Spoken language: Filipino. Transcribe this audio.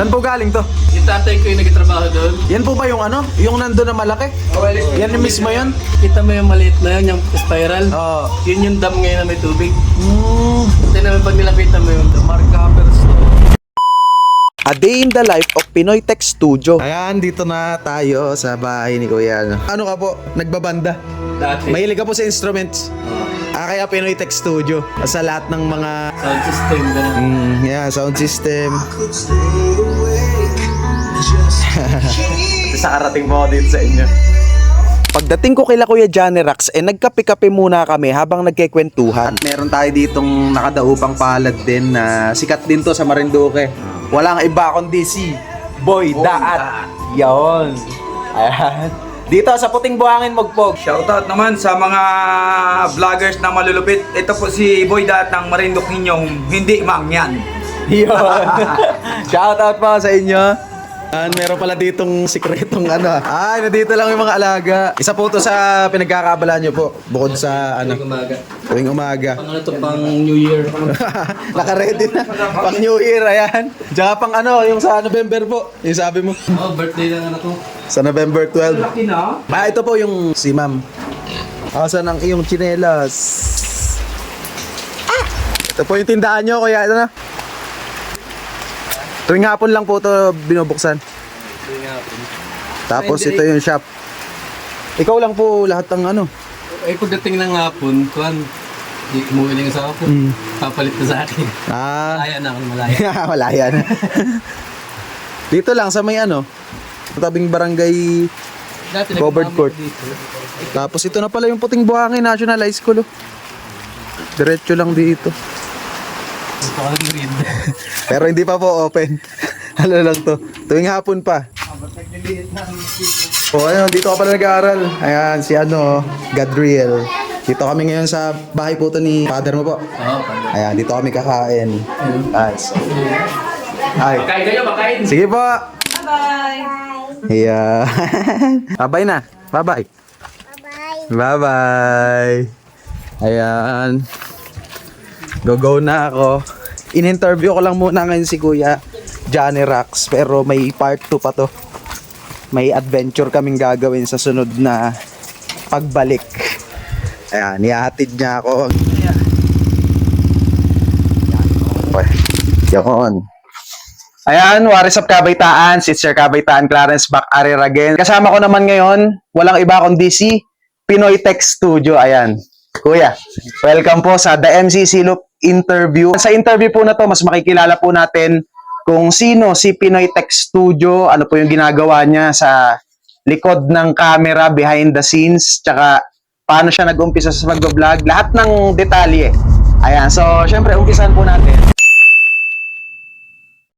Saan po galing to? Yung tatay ko yung nagtatrabaho doon. Yan po ba yung ano? Yung nandun na malaki? Yan yung mismo yun? Kita mo yung maliit na yun, yung spiral. Oo. Yun yung dam ngayon na may tubig. Mm. Tingnan mo pag nilapitan mo yung dam. Markapers to. A day in the life of Pinoy Tech Studio. Ayan, dito na tayo sa bahay ni Kuya. Ano ka po? Nagbabanda? Dati. Mahilig ka po sa instruments? Kaya Pinoy Tech Studio. Sa lahat ng mga Sound system, gano'n. yeah, sound system. Sa karating po ako dito sa inyo. Pagdating ko kila Kuya Johnny Rax, nagkape-kape muna kami habang nagkikwentuhan. At meron tayo ditong nakadaupang palad din na sikat din to sa Marinduque. Walang iba kundi si Boy Daat. Yon. Ayan. Dito sa Puting Buhangin, Mogpog. Shoutout naman sa mga vloggers na malulupit. Ito po si Boy Dat ng Marinduque ninyong hindi mangyan. Yon. Shoutout po sa inyo. Meron pala ditong sikretong ano. Ay, nandito lang yung mga alaga. Isa po to sa pinagkakaabala nyo po. Bukod sa ano. Umaga. Tuwing umaga. Pang ano to, pang New Year. Naka-ready na. Pang New Year, ayan. Tsaka pang ano, yung sa November po. Yung sabi mo. Oh, birthday lang ano to. Sa November 12. Laki na. Ito po yung si ma'am. Asan ang iyong tsinelas? Ito po yung tindahan nyo, kuya. Ito na. Tuwing hapon lang po ito binubuksan. Tapos ito yung shop. Ikaw lang po lahat ng ano. Eh, pagdating ng hapon, kuhan, di umuwi lang sa ako. Papalit na sa akin. Malaya na ako, malaya. Malaya na. Dito lang sa may ano, tabing barangay Dati covered nagmamit court. dito. Tapos ito na pala yung Puting Buhangin National High School. Oh. Diretso lang dito. Gusto ko lang read. Pero hindi pa po open. Ano lang to. Tuwing hapon pa. O ayun, dito ka pala nag-aaral. Ayan, si ano, Gadriel. Dito kami ngayon sa bahay po to ni father mo po. Oo, pala. Ayan, dito kami kakain. Nice. Ay. Kain kayo, makain. Sige po. Bye. Ayan. Bye-bye na. Bye-bye. Bye-bye. Ayan. Go na ako. In-interview ko lang muna ngayon si Kuya Johnny Rax. Pero may part 2 pa to. May adventure kaming gagawin sa sunod na pagbalik. Ayan, ihahatid niya ako. Yun. Ayan, what is up Kabaitaan? Si Sir Kabaitaan Clarence back arir again. Kasama ko naman ngayon, walang iba kundi si Pinoy Tech Studio. Ayan. Kuya, welcome po sa The MCC Loop interview. Sa interview po na to, mas makikilala po natin kung sino si Pinoy Tech Studio, ano po yung ginagawa niya sa likod ng camera, behind the scenes, tsaka paano siya nag-umpisa sa pag-vlog, lahat ng detalye. Ayan, so syempre umpisan po natin.